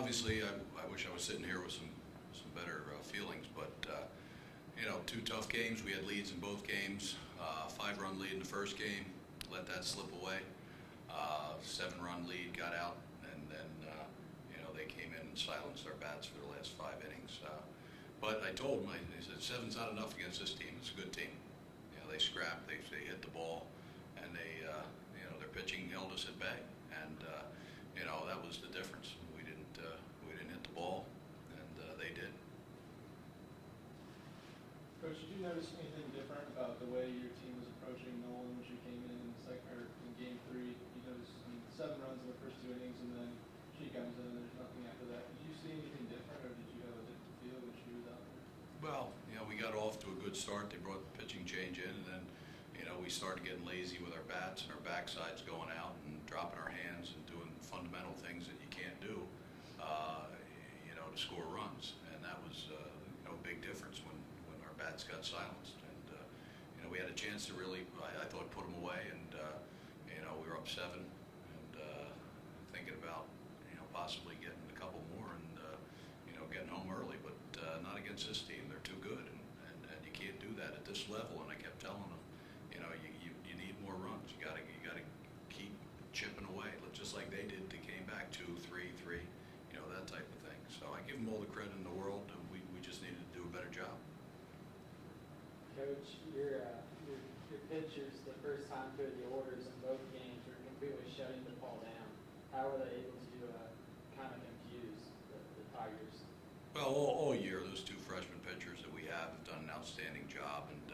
obviously, I wish I was sitting here with some better feelings, but you know, 2 tough games. We had leads in both games. 5-run lead in the first game, let that slip away. 7-run lead, got out, and then you know, they came in and silenced our bats for the last 5 innings. But I told them, I said, 7's not enough against this team. It's a good team. You know, they scrapped, they hit the ball, and they, you know, their pitching held us at bay, and you know, that was the difference. We didn't hit the ball, and they did. Coach, did you notice anything different about the way your team was approaching Nolan as you came in in Game 3? You noticed 7 runs in the first 2 innings, and then she comes in and there's nothing after that. Did you see anything different, or did you have a different feel when she was out there? Well, you know, we got off to a good start. They brought the pitching change in, and then, you know, we started getting lazy with our bats and our backsides going out and dropping our hands and doing fundamental things that you can't do, you know, to score runs. And that was, you know, a big difference when our bats got silenced. And, you know, we had a chance to really, I thought, put them away. And, you know, we were up 7 and thinking about, you know, possibly getting a couple more and, you know, getting home early. But not against this team. They're too good. And you can't do that at this level. And I kept telling them, you know, you need more runs. You gotta keep chipping away, just like they did. They came back 2, 3, 3, you know, that type of thing. So I give them all the credit in the world, and we just needed to do a better job. Coach, your pitchers the first time through the orders in both games were completely shutting DePauw down. How were they able to kind of confuse the Tigers? Well, all year, those 2 freshman pitchers that we have done an outstanding job, and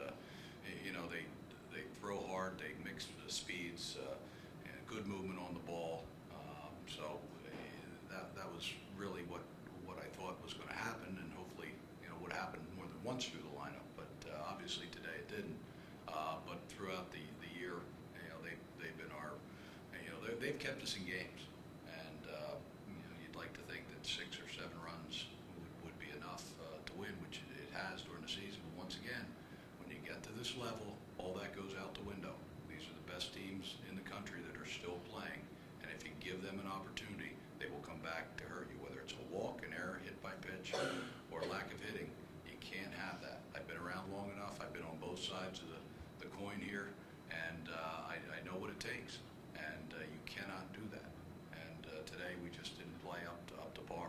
you know, they throw hard, they mix the speeds, and good movement on the ball. So that was really what I thought was going to happen, and hopefully, you know, would happen more than once through the lineup. But obviously today it didn't. But throughout the year, you know, they've been our, you know, they've kept us in games, and you know, you'd like to think that 6 or 7 runs would be enough to win, which it has during the season. But once again, when you get to this level, all that goes out the window. These are the best teams in the country that are still playing, and if you give them an opportunity, they will come back to hurt you, whether it's a walk, an error, hit by pitch, or lack of hitting. You can't have that. I've been around long enough. I've been on both sides of the coin here, and I know what it takes, and you cannot do that. And today we just didn't play up to par.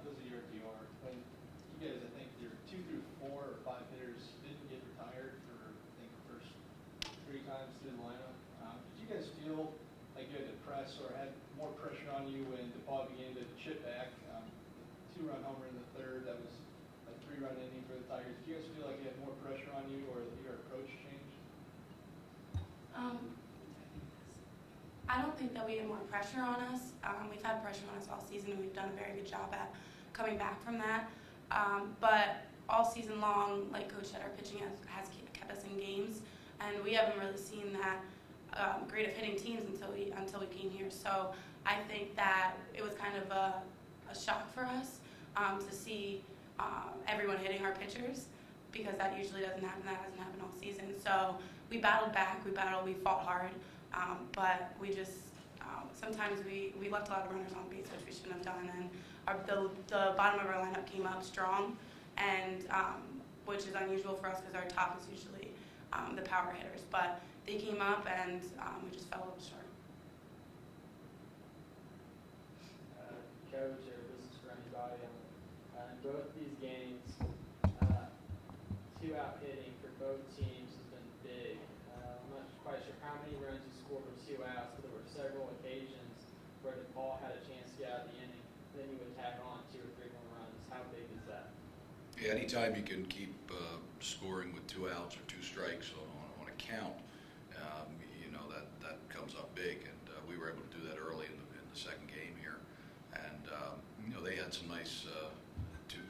Lizzie, you're at Dior. When you guys, I think your 2 through 4 or 5 hitters didn't get retired for, I think, the first 3 times through the lineup. Did you guys feel like you had to press or had more pressure on you when DePauw began to chip back? The 2-run homer in the 3rd, that was a 3-run inning for the Tigers. Did you guys feel like you had more pressure on you, or your approach changed? I don't think that we had more pressure on us. We've had pressure on us all season, and we've done a very good job at coming back from that. But all season long, like Coach said, our pitching has kept us in games, and we haven't really seen that great of hitting teams until we came here. So I think that it was kind of a shock for us to see everyone hitting our pitchers, because that usually doesn't happen. That hasn't happened all season. So we battled back. We fought hard. But we just, sometimes we left a lot of runners on base, which we shouldn't have done. And the bottom of our lineup came up strong, and which is unusual for us because our top is usually the power hitters. But they came up, and we just fell a little short. Coach, or this is for anybody, in both these games, 2-out hitting for both teams has been big. I'm not quite sure how many runs you scored with 2 outs, but there were several occasions where DePauw had a chance to get out of the inning, then you would tack on 2 or 3 more runs. How big is that? Yeah, anytime you can keep scoring with 2 outs or 2 strikes on a count, you know, that comes up big, and we were able to do that early in the second game here, and you know, they had some nice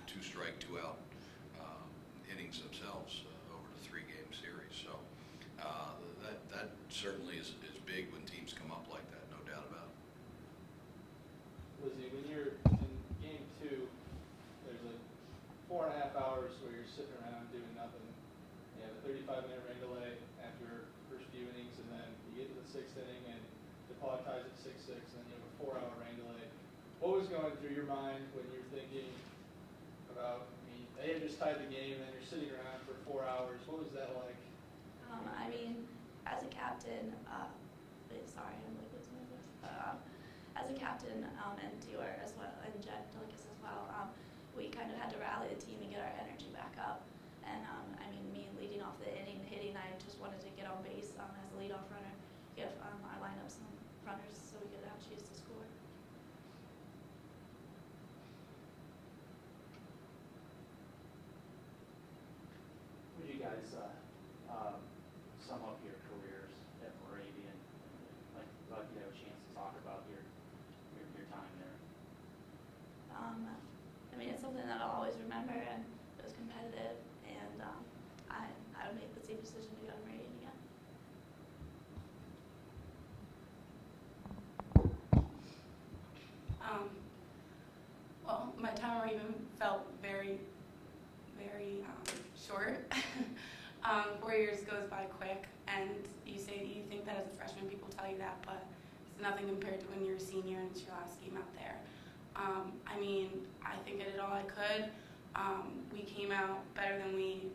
2-strike, 2-out innings themselves over the 3-game series. So that certainly is big when teams come up like that, no doubt about it. Lizzie, when you're in Game 2, there's like 4.5 hours where you're sitting around doing nothing. You have a 35-minute rain delay after your first few innings, and then you get to the 6th inning, and DePauw ties at 6-6, and then you have a 4-hour rain delay. What was was going through your mind when you're thinking about, I mean, they had just tied the game and then you're sitting around for 4 hours. What was that like? I mean, as a captain, sorry, I'm like, what's my voice? As a captain and Dior as well, and Jen Delicus as well, we kind of had to rally the team and get our energy back up. And I mean, me leading off the inning, hitting, I just wanted to get on base as a leadoff runner, give our lineup some runners so we could have a chance to score. Would you guys sum up your careers at Moravian? Like you have a chance to talk about your time there. I mean, it's something that I'll always remember, and it was competitive, and I would make the same decision to go to Moravian again. Well, my time at Moravian felt very, very short. 4 years goes by quick, and you think that as a freshman, people tell you that, but it's nothing compared to when you're a senior and it's your last game out there. I mean, I think I did all I could. We came out better than we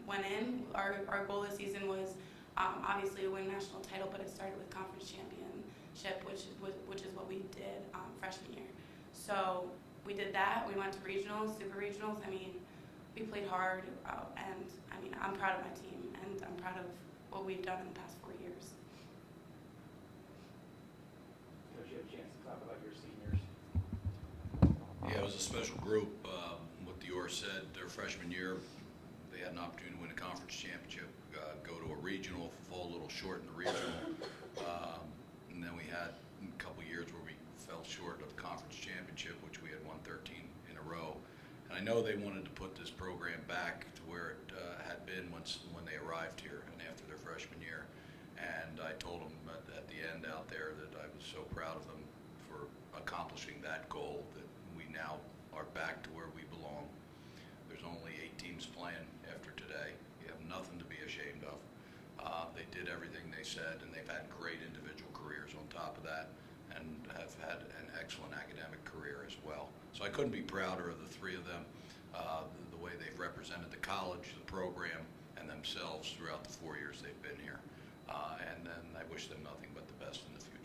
went in. Our goal this season was obviously a win national title, but it started with conference championship, which is what we did freshman year. So we did that. We went to regionals, super regionals. I mean, we played hard, and I mean, I'm proud of my team, and I'm proud of what we've done in the past 4 years. Coach, you have a chance to talk about your seniors. Yeah, it was a special group. What Dior said, their freshman year, they had an opportunity to win a conference championship, go to a regional, fall a little short in the regional, and then we had a couple years where we fell short of the conference championship, which we had won 13 in a row. And I know they wanted to put this program back to where it had been when they arrived here and after their freshman year. And I told them at the end out there that I was so proud of them for accomplishing that goal, that we now are back to where we belong. There's only 8 teams playing after today. You have nothing to be ashamed of. They did everything they said, and they've had great individual careers on top of that, and have had an excellent academic career as well. So I couldn't be prouder of the 3 of them, the way they've represented the college, the program, and themselves throughout the 4 years they've been here. And then I wish them nothing but the best in the future.